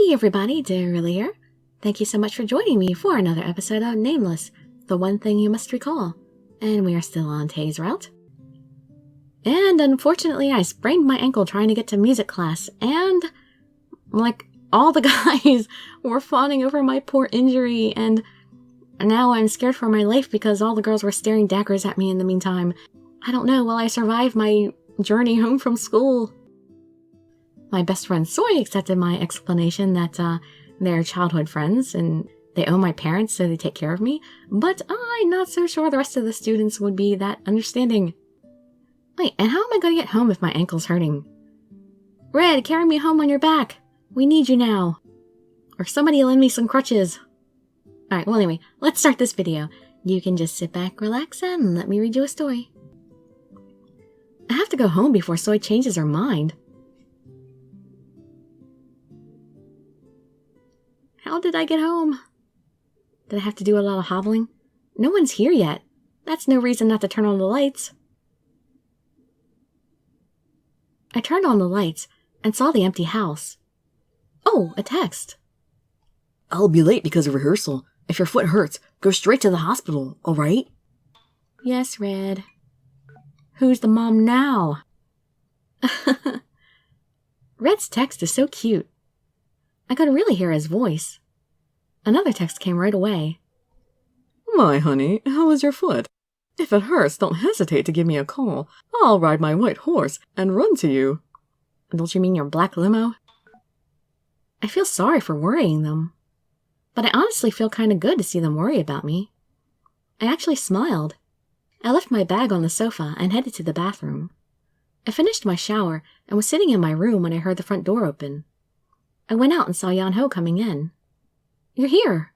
Hey everybody, Dirili here. Thank you so much for joining me for another episode of Nameless, the one thing you must recall. And we are still on Tay's route. And unfortunately, I sprained my ankle trying to get to music class, and all the guys were fawning over my poor injury, and now I'm scared for my life because all the girls were staring daggers at me in the meantime. I don't know, will I survive my journey home from school? My best friend Soy accepted my explanation that they're childhood friends and they owe my parents so they take care of me, but I'm not so sure the rest of the students would be that understanding. Wait, and how am I going to get home if my ankle's hurting? Red, carry me home on your back. We need you now. Or somebody lend me some crutches. Alright, well anyway, let's start this video. You can just sit back, relax, and let me read you a story. I have to go home before Soy changes her mind. How did I get home? Did I have to do a lot of hobbling? No one's here yet. That's no reason not to turn on the lights. I turned on the lights and saw the empty house. Oh, a text. I'll be late because of rehearsal. If your foot hurts, go straight to the hospital, alright? Yes, Red. Who's the mom now? Red's text is so cute. I could really hear his voice. Another text came right away. My honey, how is your foot? If it hurts, don't hesitate to give me a call. I'll ride my white horse and run to you. Don't you mean your black limo? I feel sorry for worrying them. But I honestly feel kind of good to see them worry about me. I actually smiled. I left my bag on the sofa and headed to the bathroom. I finished my shower and was sitting in my room when I heard the front door open. I went out and saw Yan-ho coming in. You're here.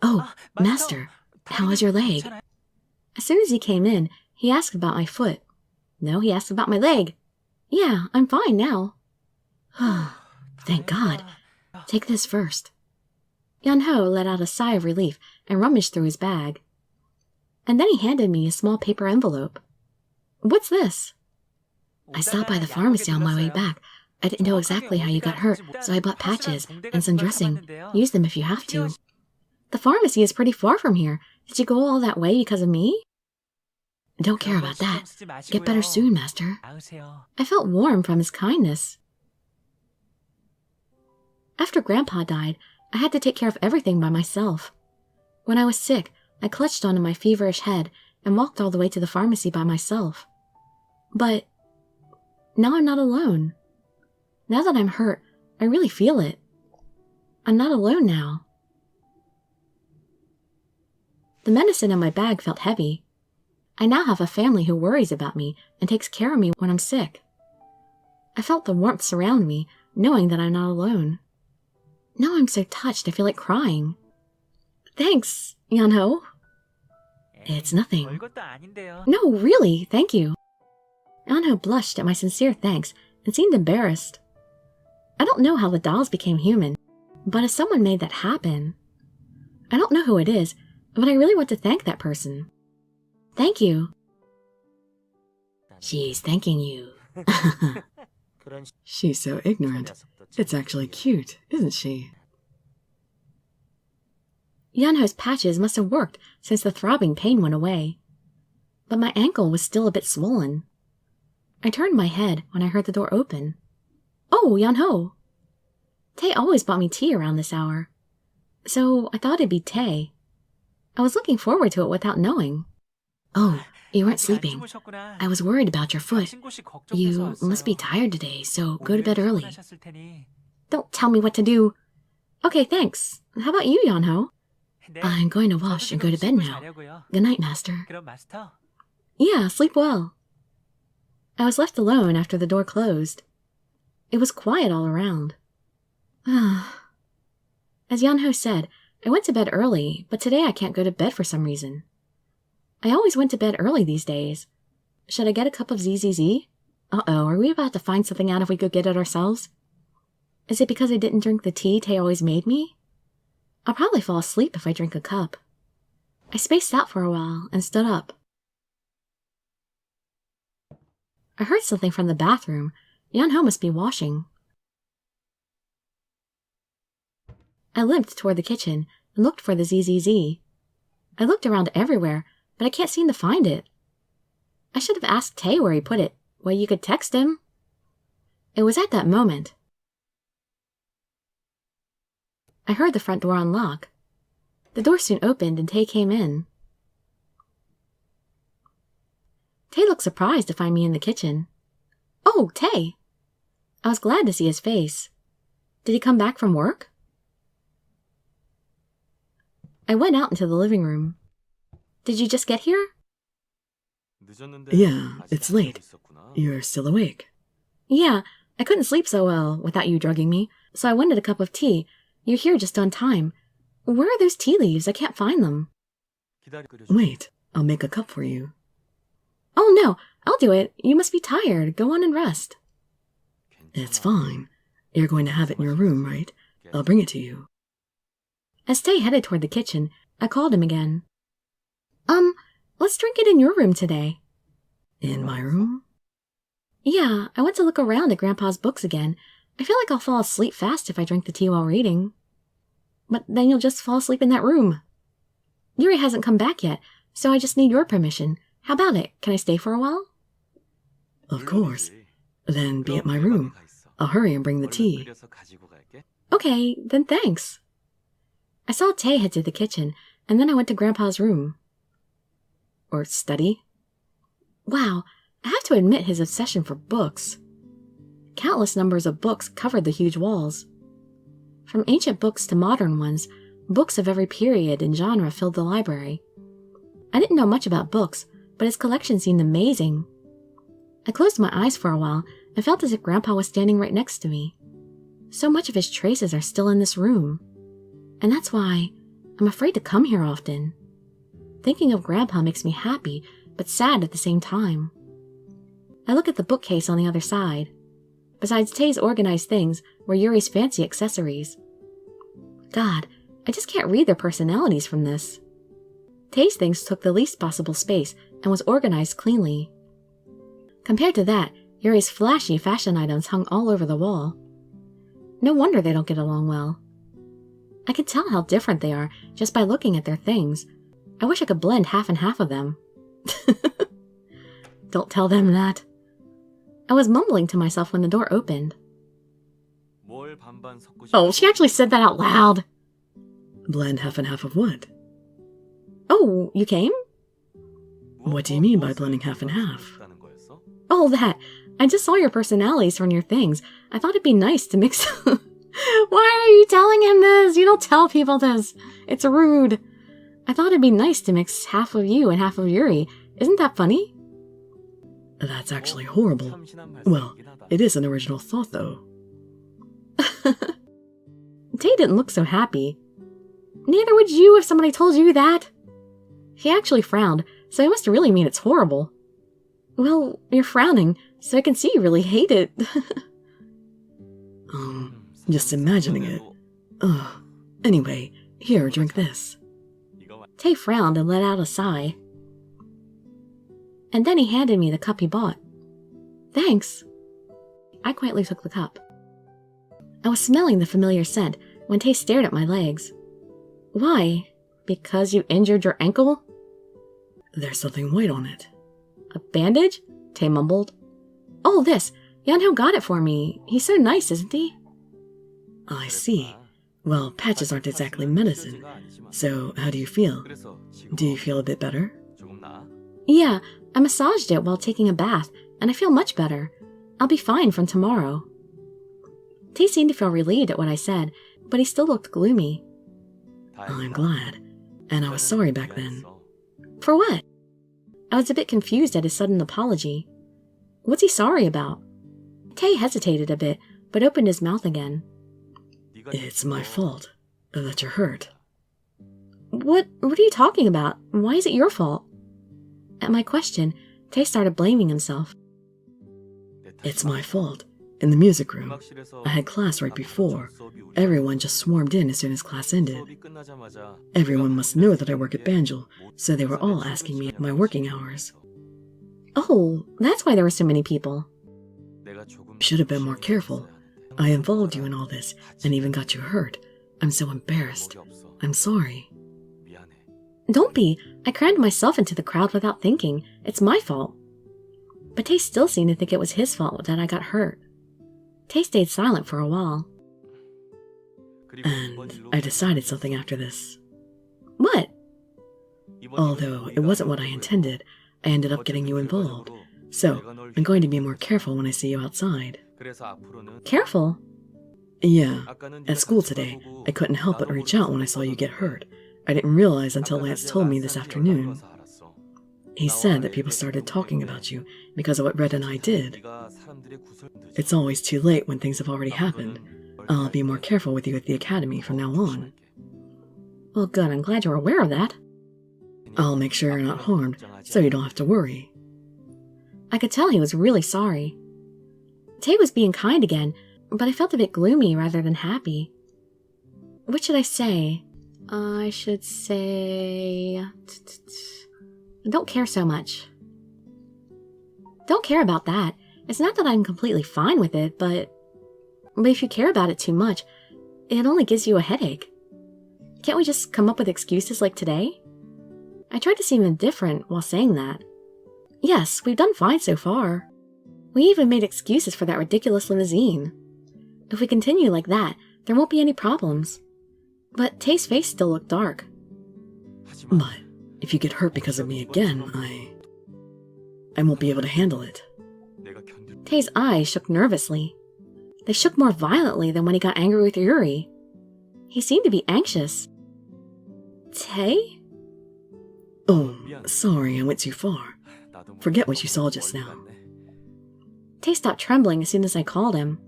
Oh, Master, how is your leg? As soon as he came in, he asked about my foot. No, he asked about my leg. Yeah, I'm fine now. Thank God. Take this first. Yan-ho let out a sigh of relief and rummaged through his bag. And then he handed me a small paper envelope. What's this? I stopped by the pharmacy on my way back. I didn't know exactly how you got hurt, so I bought patches and some dressing. Use them if you have to. The pharmacy is pretty far from here. Did you go all that way because of me? Don't care about that. Get better soon, Master. I felt warm from his kindness. After Grandpa died, I had to take care of everything by myself. When I was sick, I clutched onto my feverish head and walked all the way to the pharmacy by myself. But now I'm not alone. Now that I'm hurt, I really feel it. I'm not alone now. The medicine in my bag felt heavy. I now have a family who worries about me and takes care of me when I'm sick. I felt the warmth surround me, knowing that I'm not alone. Now I'm so touched I feel like crying. Thanks, Yan-ho. It's nothing. No, really, thank you. Yan-ho blushed at my sincere thanks and seemed embarrassed. I don't know how the dolls became human, but if someone made that happen... I don't know who it is, but I really want to thank that person. Thank you. She's thanking you. She's so ignorant. It's actually cute, isn't she? Yan-ho's patches must have worked since the throbbing pain went away. But my ankle was still a bit swollen. I turned my head when I heard the door open. Oh, Yan-ho! Tay always bought me tea around this hour, so I thought it'd be Tay. I was looking forward to it without knowing. Oh, you weren't sleeping. I was worried about your foot. You must be tired today, so go to bed early. Don't tell me what to do. Okay, thanks. How about you, Yan-ho? I'm going to wash and go to bed now. Good night, Master. Yeah, sleep well. I was left alone after the door closed. It was quiet all around. As Yan-ho said, I went to bed early, but today I can't go to bed for some reason. I always went to bed early these days. Should I get a cup of ZZZ? Uh-oh, are we about to find something out if we go get it ourselves? Is it because I didn't drink the tea Tay always made me? I'll probably fall asleep if I drink a cup. I spaced out for a while and stood up. I heard something from the bathroom. Yan-ho must be washing. I limped toward the kitchen and looked for the ZZZ. I looked around everywhere, but I can't seem to find it. I should have asked Tay where he put it, well, you could text him. It was at that moment I heard the front door unlock. The door soon opened and Tay came in. Tay looked surprised to find me in the kitchen. Oh, Tay! I was glad to see his face. Did he come back from work? I went out into the living room. Did you just get here? Yeah, it's late. You're still awake. Yeah, I couldn't sleep so well without you drugging me, so I wanted a cup of tea. You're here just on time. Where are those tea leaves? I can't find them. Wait, I'll make a cup for you. Oh no, I'll do it. You must be tired. Go on and rest. It's fine. You're going to have it in your room, right? I'll bring it to you. As Tay headed toward the kitchen, I called him again. Let's drink it in your room today. In my room? Yeah, I went to look around at Grandpa's books again. I feel like I'll fall asleep fast if I drink the tea while reading. But then you'll just fall asleep in that room. Yuri hasn't come back yet, so I just need your permission. How about it? Can I stay for a while? Of course. Then be at my room. I'll hurry and bring the tea. Okay, then thanks. I saw Tay head to the kitchen, and then I went to Grandpa's room. Or study. Wow, I have to admit his obsession for books. Countless numbers of books covered the huge walls. From ancient books to modern ones, books of every period and genre filled the library. I didn't know much about books, but his collection seemed amazing. I closed my eyes for a while and felt as if Grandpa was standing right next to me. So much of his traces are still in this room. And that's why I'm afraid to come here often. Thinking of Grandpa makes me happy, but sad at the same time. I look at the bookcase on the other side. Besides Tay's organized things were Yuri's fancy accessories. God, I just can't read their personalities from this. Tay's things took the least possible space and was organized cleanly. Compared to that, Yuri's flashy fashion items hung all over the wall. No wonder they don't get along well. I can tell how different they are just by looking at their things. I wish I could blend half and half of them. Don't tell them that. I was mumbling to myself when the door opened. Oh, she actually said that out loud. Blend half and half of what? Oh, you came? What do you mean by blending half and half? Oh, that. I just saw your personalities from your things. I thought it'd be nice to mix... Why are you telling him this? You don't tell people this. It's rude. I thought it'd be nice to mix half of you and half of Yuri. Isn't that funny? That's actually horrible. Well, it is an original thought, though. Tay didn't look so happy. Neither would you if somebody told you that. He actually frowned, so he must really mean it's horrible. Well, you're frowning, so I can see you really hate it. Just imagining it. Ugh. Anyway, here, drink this. Tay frowned and let out a sigh. And then he handed me the cup he bought. Thanks. I quietly took the cup. I was smelling the familiar scent when Tay stared at my legs. Why? Because you injured your ankle? There's something white on it. A bandage? Tay mumbled. Oh, this. Yanho got it for me. He's so nice, isn't he? I see. Well, patches aren't exactly medicine. So, how do you feel? Do you feel a bit better? Yeah, I massaged it while taking a bath, and I feel much better. I'll be fine from tomorrow. Tay seemed to feel relieved at what I said, but he still looked gloomy. I'm glad. And I was sorry back then. For what? I was a bit confused at his sudden apology. What's he sorry about? Tay hesitated a bit, but opened his mouth again. It's my fault that you're hurt. What are you talking about? Why is it your fault? At my question, Tay started blaming himself. It's my fault. In the music room, I had class right before. Everyone just swarmed in as soon as class ended. Everyone must know that I work at Banjul, so they were all asking me my working hours. Oh, that's why there were so many people. Should have been more careful. I involved you in all this, and even got you hurt. I'm so embarrassed. I'm sorry. Don't be. I crammed myself into the crowd without thinking. It's my fault. But Tay still seemed to think it was his fault that I got hurt. Tay stayed silent for a while. And I decided something after this. What? Although it wasn't what I intended, I ended up getting you involved. So, I'm going to be more careful when I see you outside. Careful? Yeah. At school today, I couldn't help but reach out when I saw you get hurt. I didn't realize until Lance told me this afternoon. He said that people started talking about you because of what Red and I did. It's always too late when things have already happened. I'll be more careful with you at the academy from now on. Well, good. I'm glad you're aware of that. I'll make sure you're not harmed, so you don't have to worry. I could tell he was really sorry. Tay was being kind again, but I felt a bit gloomy rather than happy. What should I say? I should say... I don't care so much. Don't care about that. It's not that I'm completely fine with it, but if you care about it too much, it only gives you a headache. Can't we just come up with excuses like today? I tried to seem indifferent while saying that. Yes, we've done fine so far. We even made excuses for that ridiculous limousine. If we continue like that, there won't be any problems. But Tay's face still looked dark. But if you get hurt because of me again, I won't be able to handle it. Tay's eyes shook nervously. They shook more violently than when he got angry with Yuri. He seemed to be anxious. Tay? Oh, sorry, I went too far. Forget what you saw just now. Tay stopped trembling as soon as I called him.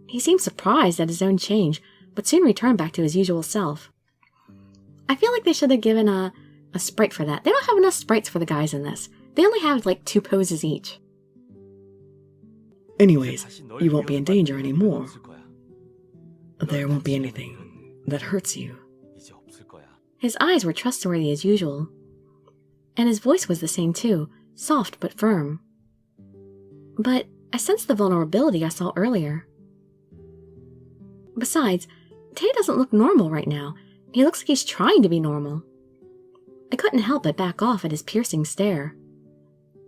He seemed surprised at his own change, but soon returned back to his usual self. I feel like they should have given a sprite for that. They don't have enough sprites for the guys in this. They only have like 2 poses each. Anyways, you won't be in danger anymore. There won't be anything that hurts you. His eyes were trustworthy as usual. And his voice was the same too, soft but firm. But I sensed the vulnerability I saw earlier. Besides, Tay doesn't look normal right now. He looks like he's trying to be normal. I couldn't help but back off at his piercing stare.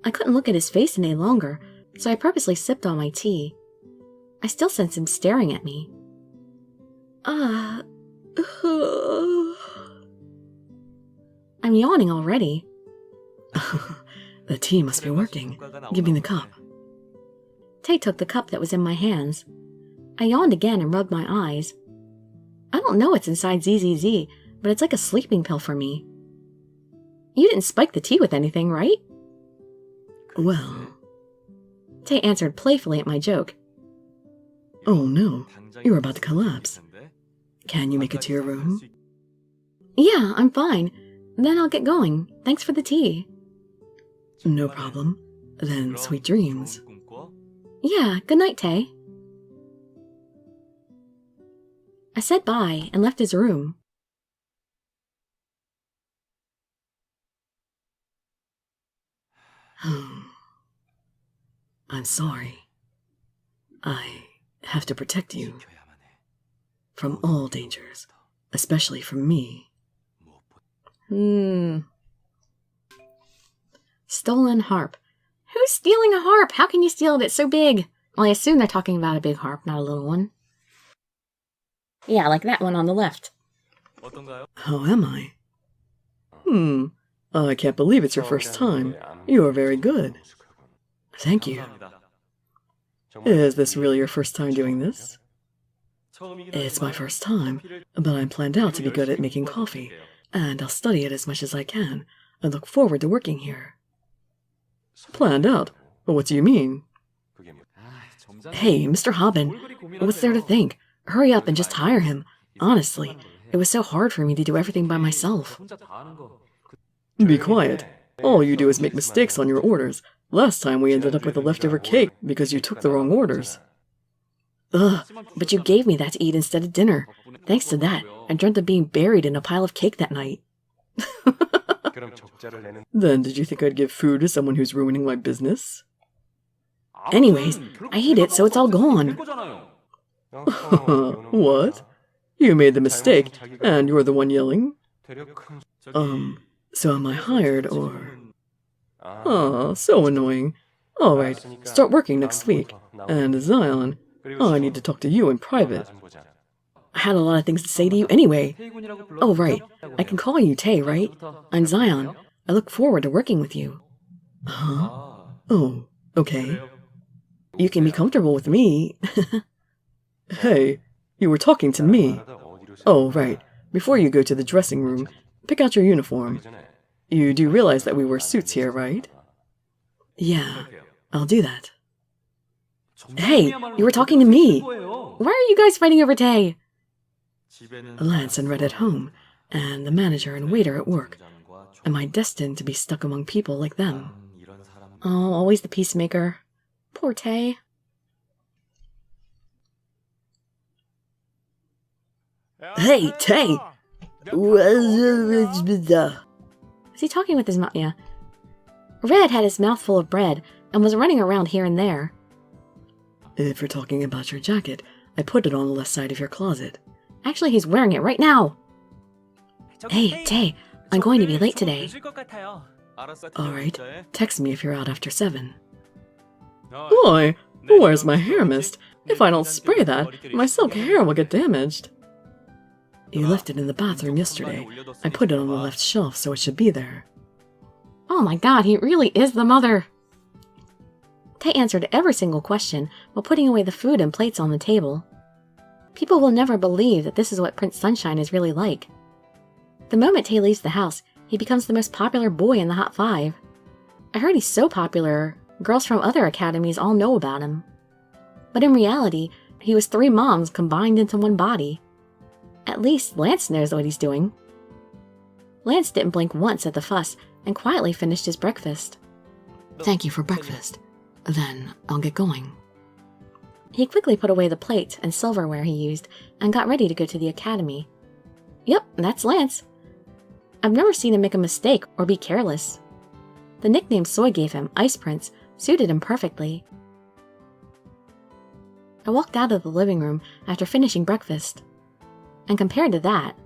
I couldn't look at his face any longer, so I purposely sipped on my tea. I still sensed him staring at me. I'm yawning already. The tea must be working. Give me the cup. Tay took the cup that was in my hands. I yawned again and rubbed my eyes. I don't know what's inside ZZZ, but it's like a sleeping pill for me. You didn't spike the tea with anything, right? Well... Tay answered playfully at my joke. Oh no, you're about to collapse. Can you make it to your room? Yeah, I'm fine. Then I'll get going. Thanks for the tea. No problem. Then sweet dreams. Yeah, good night, Tay. I said bye and left his room. I'm sorry. I have to protect you. From all dangers. Especially from me. Stolen harp. Who's stealing a harp? How can you steal it? It's so big. Well, I assume they're talking about a big harp, not a little one. Yeah, like that one on the left. How am I? I can't believe it's your first time. You are very good. Thank you. Is this really your first time doing this? It's my first time, but I'm planned out to be good at making coffee, and I'll study it as much as I can. I look forward to working here. Planned out? What do you mean? Hey, Mr. Hobbin, what's there to think? Hurry up and just hire him. Honestly, it was so hard for me to do everything by myself. Be quiet. All you do is make mistakes on your orders. Last time we ended up with a leftover cake because you took the wrong orders. Ugh, but you gave me that to eat instead of dinner. Thanks to that, I dreamt of being buried in a pile of cake that night. Then did you think I'd give food to someone who's ruining my business? Anyways, I ate it, so it's all gone. What? You made the mistake, and you're the one yelling? So am I hired, or... Oh, so annoying. Alright, start working next week. And Zion, I need to talk to you in private. I had a lot of things to say to you anyway. Oh, right. I can call you Tay, right? I'm Zion. I look forward to working with you. Huh? Oh, okay. You can be comfortable with me. Hey, you were talking to me. Oh, right. Before you go to the dressing room, pick out your uniform. You do realize that we wear suits here, right? Yeah, I'll do that. Hey, you were talking to me. Why are you guys fighting over Tay? Lance and Red at home, and the manager and waiter at work. Am I destined to be stuck among people like them? Oh, always the peacemaker. Poor Tay. Hey, Tay! Is he talking with his mouth? Yeah. Red had his mouth full of bread and was running around here and there. If you're talking about your jacket, I put it on the left side of your closet. Actually, he's wearing it right now. Hey, Tay, I'm going to be late today. Alright, text me if you're out after 7. Boy, where's my hair mist? If I don't spray that, my silk hair will get damaged. You left it in the bathroom yesterday. I put it on the left shelf, so it should be there. Oh my god, he really is the mother. Tay answered every single question while putting away the food and plates on the table. People will never believe that this is what Prince Sunshine is really like. The moment Tay leaves the house, he becomes the most popular boy in the Hot 5. I heard he's so popular, girls from other academies all know about him. But in reality, he was 3 moms combined into one body. At least Lance knows what he's doing. Lance didn't blink once at the fuss and quietly finished his breakfast. Thank you for breakfast. Then I'll get going. He quickly put away the plates and silverware he used and got ready to go to the academy. Yep, that's Lance. I've never seen him make a mistake or be careless. The nickname Soy gave him, Ice Prince, suited him perfectly. I walked out of the living room after finishing breakfast. And compared to that,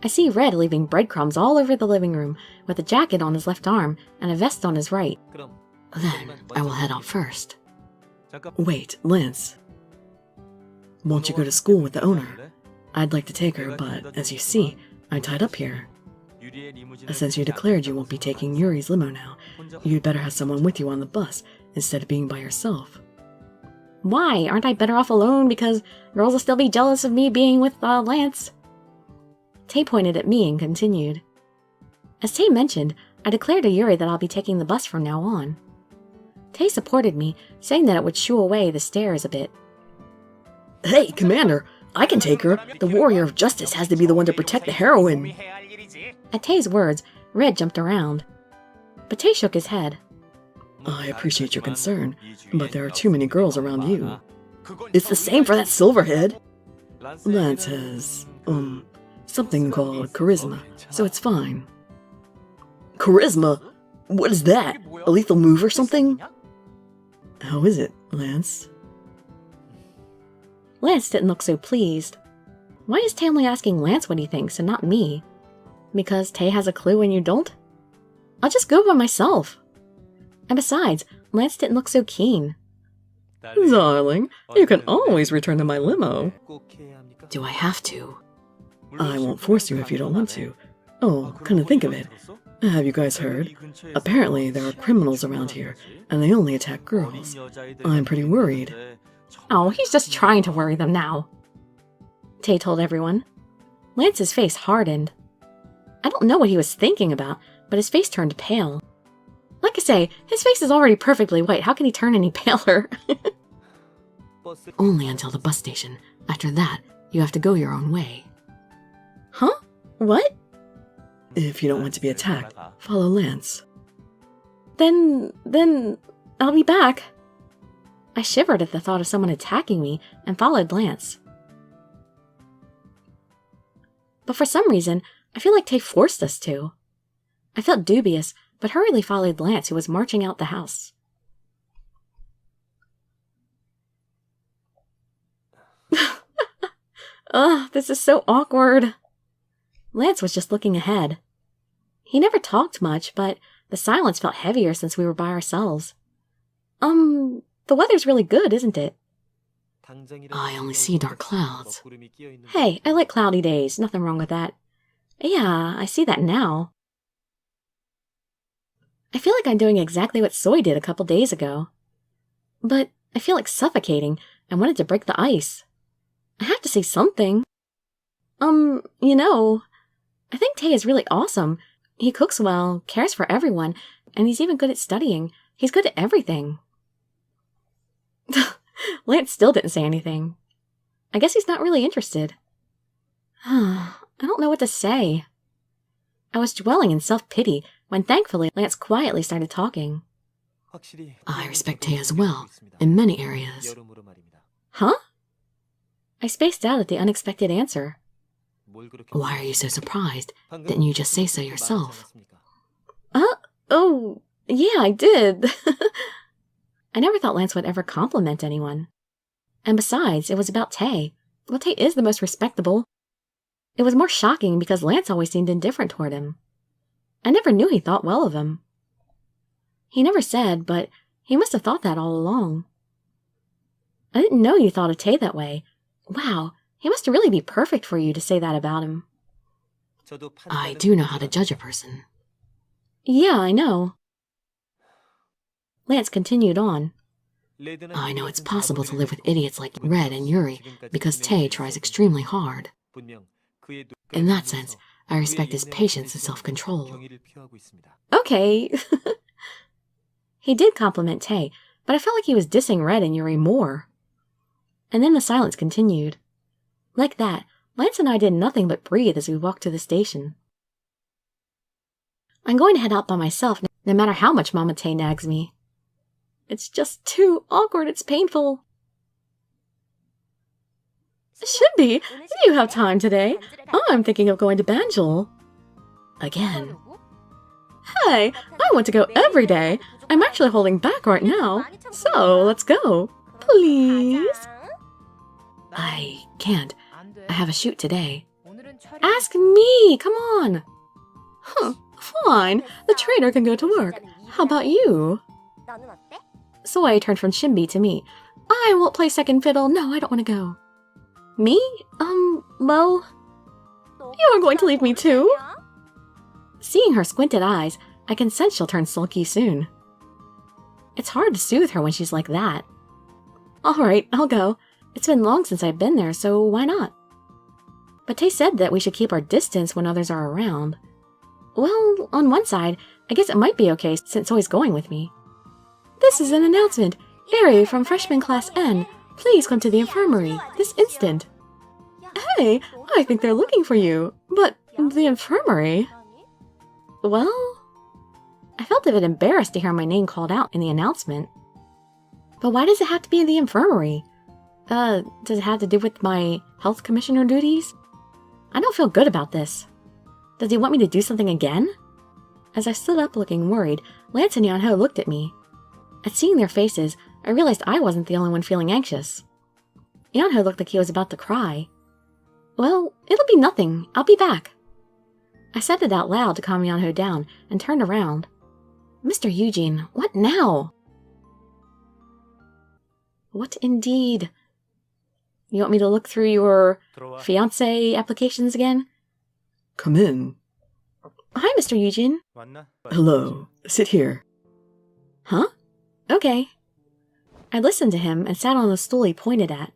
I see Red leaving breadcrumbs all over the living room with a jacket on his left arm and a vest on his right. Then I will head out first. Wait, Lance. Won't you go to school with the owner? I'd like to take her, but as you see, I'm tied up here. Since you declared you won't be taking Yuri's limo now, you'd better have someone with you on the bus instead of being by yourself. Why? Aren't I better off alone because girls will still be jealous of me being with Lance? Tay pointed at me and continued. As Tay mentioned, I declared to Yuri that I'll be taking the bus from now on. Tay supported me, saying that it would shoo away the stares a bit. Hey, Commander! I can take her! The warrior of justice has to be the one to protect the heroine! At Tay's words, Red jumped around. But Tay shook his head. I appreciate your concern, but there are too many girls around you. It's the same for that Silverhead! Lance has, something called charisma, so it's fine. Charisma? What is that? A lethal move or something? How is it, Lance? Lance didn't look so pleased. Why is Tay only asking Lance what he thinks and not me? Because Tay has a clue and you don't? I'll just go by myself. And besides, Lance didn't look so keen. Darling, you can always return to my limo. Do I have to? I won't force you if you don't want to. Oh, come to think of it. Have you guys heard? Apparently there are criminals around here, and they only attack girls. I'm pretty worried. Oh, he's just trying to worry them now. Tay told everyone. Lance's face hardened. I don't know what he was thinking about, but his face turned pale. Like I say, his face is already perfectly white. How can he turn any paler? Only until the bus station. After that, you have to go your own way. Huh? What? If you don't want to be attacked, follow Lance. Then I'll be back. I shivered at the thought of someone attacking me and followed Lance. But for some reason, I feel like Tay forced us to. I felt dubious, but hurriedly followed Lance, who was marching out the house. Ugh, this is so awkward. Lance was just looking ahead. He never talked much, but the silence felt heavier since we were by ourselves. The weather's really good, isn't it? I only see dark clouds. Hey, I like cloudy days. Nothing wrong with that. Yeah, I see that now. I feel like I'm doing exactly what Soy did a couple days ago. But I feel like suffocating and wanted to break the ice. I have to say something. I think Tay is really awesome. He cooks well, cares for everyone, and he's even good at studying. He's good at everything. Lance still didn't say anything. I guess he's not really interested. I don't know what to say. I was dwelling in self-pity when thankfully Lance quietly started talking. I respect Tay as well, in many areas. Huh? I spaced out at the unexpected answer. Why are you so surprised? Didn't you just say so yourself? Oh, yeah, I did. I never thought Lance would ever compliment anyone. And besides, it was about Tay. Well, Tay is the most respectable. It was more shocking because Lance always seemed indifferent toward him. I never knew he thought well of him. He never said, but he must have thought that all along. I didn't know you thought of Tay that way. Wow, he must really be perfect for you to say that about him. I do know how to judge a person. Yeah, I know. Lance continued on. I know it's possible to live with idiots like Red and Yuri because Tay tries extremely hard. In that sense, I respect his patience and self-control. Okay. He did compliment Tay, but I felt like he was dissing Red and Yuri more. And then the silence continued. Like that, Lance and I did nothing but breathe as we walked to the station. I'm going to head out by myself, no matter how much Mama Tay nags me. It's just too awkward, it's painful. Shimby, do you have time today? I'm thinking of going to Banjul. Again. Hey, I want to go every day. I'm actually holding back right now. So, let's go. Please? I can't. I have a shoot today. Ask me, come on. Huh, fine. The trainer can go to work. How about you? So I turned from Shimby to me. I won't play second fiddle. No, I don't want to go. Me? Well... You're going to leave me too? Seeing her squinted eyes, I can sense she'll turn sulky soon. It's hard to soothe her when she's like that. Alright, I'll go. It's been long since I've been there, so why not? But Tay said that we should keep our distance when others are around. Well, on one side, I guess it might be okay since Soy's going with me. This is an announcement. Eri from freshman class N. Please come to the infirmary, this instant. Hey, I think they're looking for you. But the infirmary? Well, I felt a bit embarrassed to hear my name called out in the announcement. But why does it have to be in the infirmary? Does it have to do with my health commissioner duties? I don't feel good about this. Does he want me to do something again? As I stood up looking worried, Lance and Yeonho looked at me. At seeing their faces, I realized I wasn't the only one feeling anxious. Yeonho looked like he was about to cry. Well, it'll be nothing. I'll be back. I said it out loud to calm Yeonho down and turned around. Mr. Eugene, what now? What indeed? You want me to look through your fiancé applications again? Come in. Hi, Mr. Eugene. Hello. Sit here. Huh? Okay. I listened to him and sat on the stool he pointed at.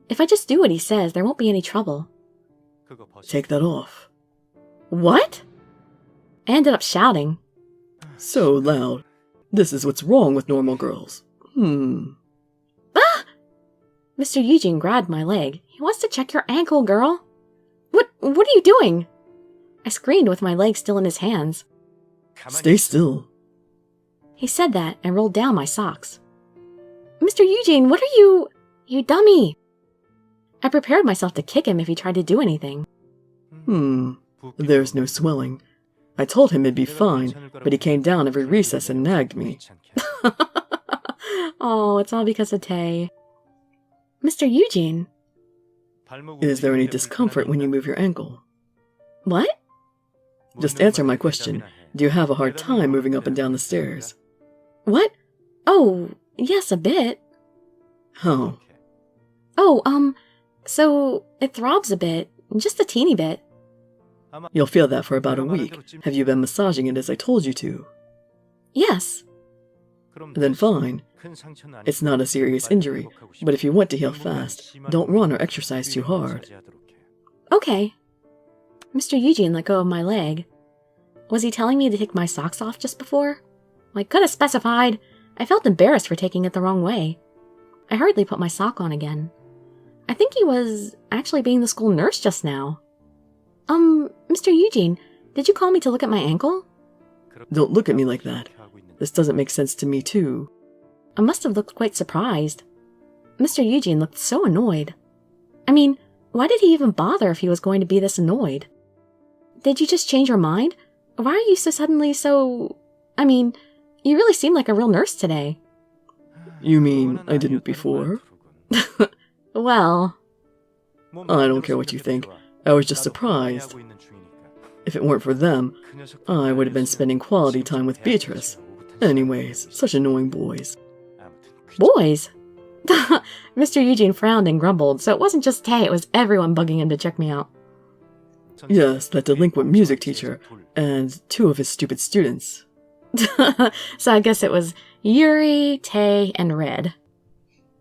If I just do what he says, there won't be any trouble. Take that off. What? I ended up shouting. So loud. This is what's wrong with normal girls. Ah! Mr. Eugene grabbed my leg. He wants to check your ankle, girl. What are you doing? I screamed with my leg still in his hands. Stay still. He said that and rolled down my socks. Mr. Eugene, what are you... You dummy. I prepared myself to kick him if he tried to do anything. There's no swelling. I told him it'd be fine, but he came down every recess and nagged me. Oh, it's all because of Tay. Mr. Eugene. Is there any discomfort when you move your ankle? What? Just answer my question. Do you have a hard time moving up and down the stairs? What? Oh, yes, a bit. Oh. Oh, so it throbs a bit, just a teeny bit. You'll feel that for about a week. Have you been massaging it as I told you to? Yes. Then fine. It's not a serious injury, but if you want to heal fast, don't run or exercise too hard. Okay. Mr. Eugene let go of my leg. Was he telling me to take my socks off just before? I could have specified. I felt embarrassed for taking it the wrong way. I hurriedly put my sock on again. I think he was actually being the school nurse just now. Mr. Eugene, did you call me to look at my ankle? Don't look at me like that. This doesn't make sense to me too. I must have looked quite surprised. Mr. Eugene looked so annoyed. I mean, why did he even bother if he was going to be this annoyed? Did you just change your mind? Why are you so suddenly so... I mean, you really seem like a real nurse today. You mean I didn't before? Well... I don't care what you think. I was just surprised. If it weren't for them, I would have been spending quality time with Beatrice. Anyways, such annoying boys. Boys? Mr. Eugene frowned and grumbled, so it wasn't just Tay, it was everyone bugging him to check me out. Yes, that delinquent music teacher, and 2 of his stupid students. So I guess it was Yuri, Tay, and Red.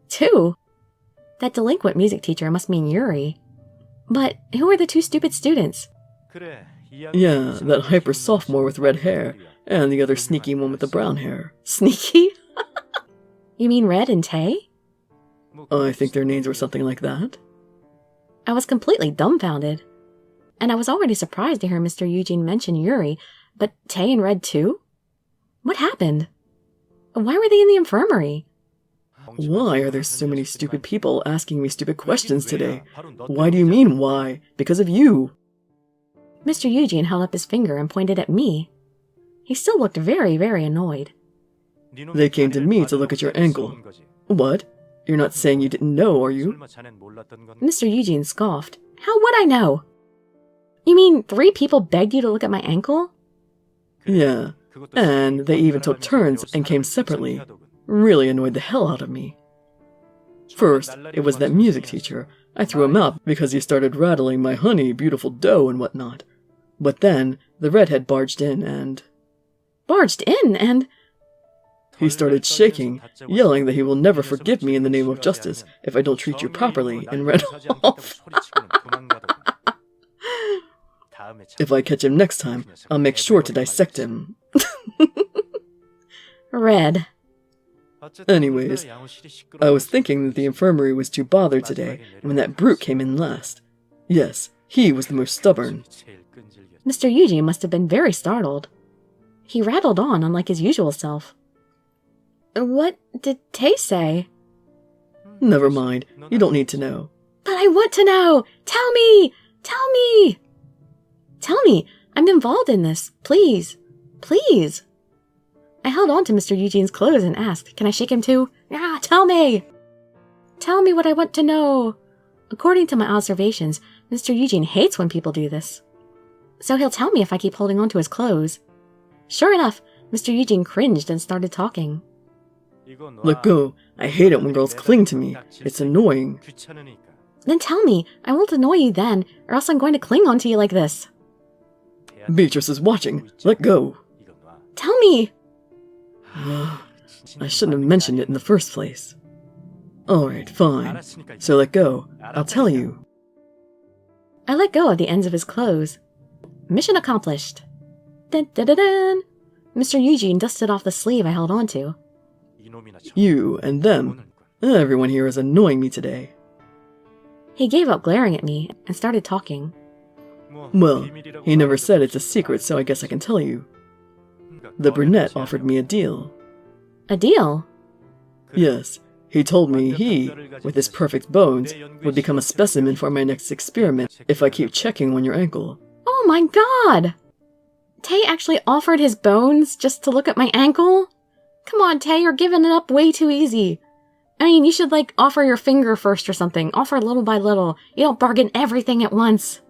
2? That delinquent music teacher must mean Yuri. But who are the 2 stupid students? Yeah, that hyper sophomore with red hair, and the other sneaky one with the brown hair. Sneaky? You mean Red and Tay? I think their names were something like that. I was completely dumbfounded. And I was already surprised to hear Mr. Eugene mention Yuri, but Tay and Red too? What happened? Why were they in the infirmary? Why are there so many stupid people asking me stupid questions today? Why do you mean why? Because of you. Mr. Eugene held up his finger and pointed at me. He still looked very, very annoyed. They came to me to look at your ankle. What? You're not saying you didn't know, are you? Mr. Eugene scoffed. How would I know? You mean 3 people begged you to look at my ankle? Yeah, and they even took turns and came separately. Really annoyed the hell out of me. First, it was that music teacher. I threw him out because he started rattling my honey, beautiful dough and whatnot. But then, the redhead barged in and... Barged in and... He started shaking, yelling that he will never forgive me in the name of justice if I don't treat you properly, and ran off. If I catch him next time, I'll make sure to dissect him. Red. Anyways, I was thinking that the infirmary was too bothered today when that brute came in last. Yes, he was the most stubborn. Mr. Eugene must have been very startled. He rattled on unlike his usual self. What did Tay say? Never mind, you don't need to know. But I want to know! Tell me! Tell me! Tell me! I'm involved in this. Please. Please. I held on to Mr. Eugene's clothes and asked, can I shake him too? Ah, tell me! Tell me what I want to know. According to my observations, Mr. Eugene hates when people do this. So he'll tell me if I keep holding on to his clothes. Sure enough, Mr. Eugene cringed and started talking. Let go. I hate it when girls cling to me. It's annoying. Then tell me. I won't annoy you then, or else I'm going to cling on to you like this. Beatrice is watching. Let go. Tell me. I shouldn't have mentioned it in the first place. Alright, fine. So let go. I'll tell you. I let go of the ends of his clothes. Mission accomplished. Dun, dun, dun, dun. Mr. Eugene dusted off the sleeve I held on to. You and them. Everyone here is annoying me today. He gave up glaring at me and started talking. Well, he never said it's a secret, so I guess I can tell you. The brunette offered me a deal. A deal? Yes, he told me he, with his perfect bones, would become a specimen for my next experiment if I keep checking on your ankle. Oh my god! Tay actually offered his bones just to look at my ankle? Come on, Tay, you're giving it up way too easy. I mean, you should, like, offer your finger first or something. Offer little by little. You don't bargain everything at once.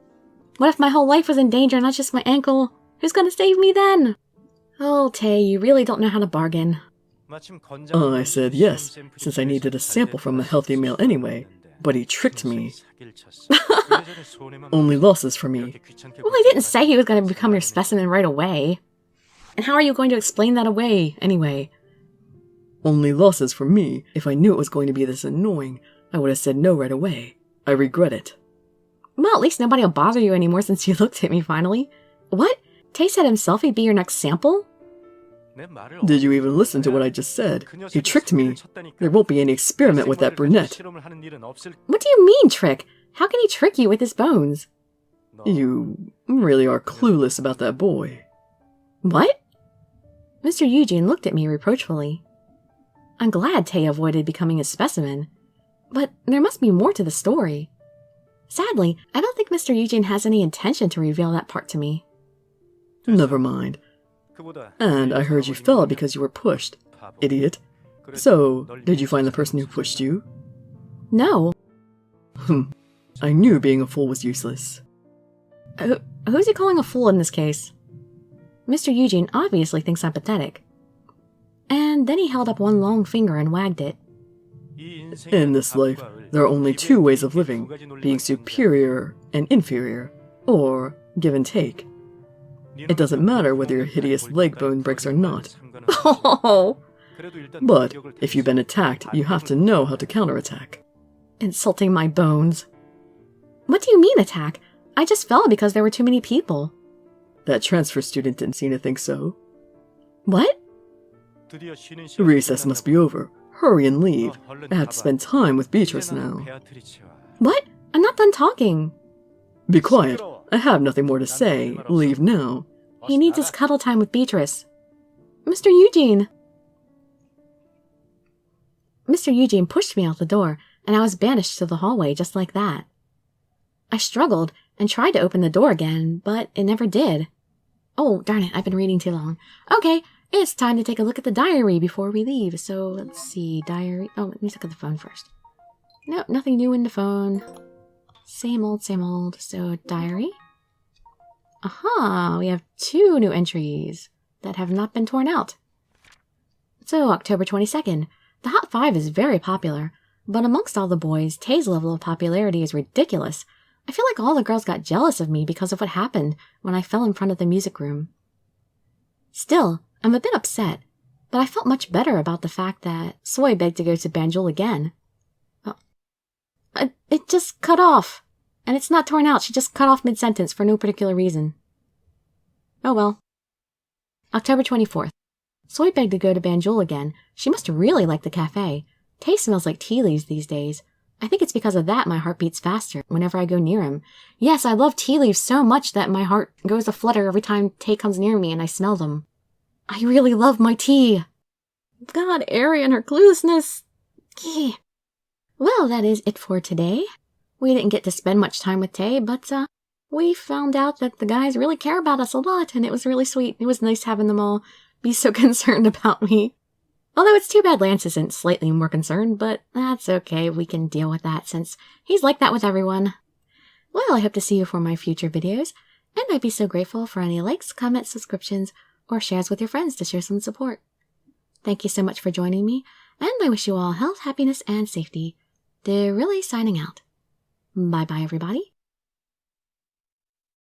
What if my whole life was in danger, not just my ankle? Who's gonna save me then? Oh, Tay, you really don't know how to bargain. I said yes, since I needed a sample from a healthy male anyway, but he tricked me. Only losses for me. Well, he didn't say he was gonna become your specimen right away. And how are you going to explain that away, anyway? Only losses for me. If I knew it was going to be this annoying, I would have said no right away. I regret it. Well, at least nobody will bother you anymore since you looked at me finally. What? Tay said himself he'd be your next sample? Did you even listen to what I just said? He tricked me. There won't be any experiment with that brunette. What do you mean, trick? How can he trick you with his bones? You really are clueless about that boy. What? Mr. Eugene looked at me reproachfully. I'm glad Tay avoided becoming a specimen, but there must be more to the story. Sadly, I don't think Mr. Eugene has any intention to reveal that part to me. Never mind. And I heard you fell because you were pushed, idiot. So, did you find the person who pushed you? No. I knew being a fool was useless. Who's he calling a fool in this case? Mr. Eugene obviously thinks I'm pathetic. And then he held up one long finger and wagged it. In this life, there are only two ways of living, being superior and inferior, or give and take. It doesn't matter whether your hideous leg bone breaks or not. Oh! But if you've been attacked, you have to know how to counterattack. Insulting my bones. What do you mean attack? I just fell because there were too many people. That transfer student didn't seem to think so. What? Recess must be over. Hurry and leave. I have to spend time with Beatrice now. What? I'm not done talking. Be quiet. I have nothing more to say. Leave now. He needs his cuddle time with Beatrice. Mr. Eugene! Mr. Eugene pushed me out the door, and I was banished to the hallway just like that. I struggled and tried to open the door again, but it never did. Oh, darn it, I've been reading too long. Okay, it's time to take a look at the diary before we leave. So, let's see, diary... Oh, let me look at the phone first. Nope, nothing new in the phone. Same old, same old. So, diary. Aha, we have 2 new entries that have not been torn out. So, October 22nd. The Hot 5 is very popular, but amongst all the boys, Tay's level of popularity is ridiculous. I feel like all the girls got jealous of me because of what happened when I fell in front of the music room. Still, I'm a bit upset, but I felt much better about the fact that Soy begged to go to Banjul again. It just cut off. And it's not torn out, she just cut off mid-sentence for no particular reason. Oh well. October 24th. Soy begged to go to Banjul again. She must really like the cafe. Tay smells like tea leaves these days. I think it's because of that my heart beats faster whenever I go near him. Yes, I love tea leaves so much that my heart goes aflutter every time Tay comes near me and I smell them. I really love my tea. God, Ari and her cluelessness. Gee. Well, that is it for today. We didn't get to spend much time with Tay, but we found out that the guys really care about us a lot, and it was really sweet. It was nice having them all be so concerned about me. Although it's too bad Lance isn't slightly more concerned, but that's okay. We can deal with that since he's like that with everyone. Well, I hope to see you for my future videos, and I'd be so grateful for any likes, comments, subscriptions, or shares with your friends to share some support. Thank you so much for joining me, and I wish you all health, happiness, and safety. Dirili signing out. Bye-bye, everybody.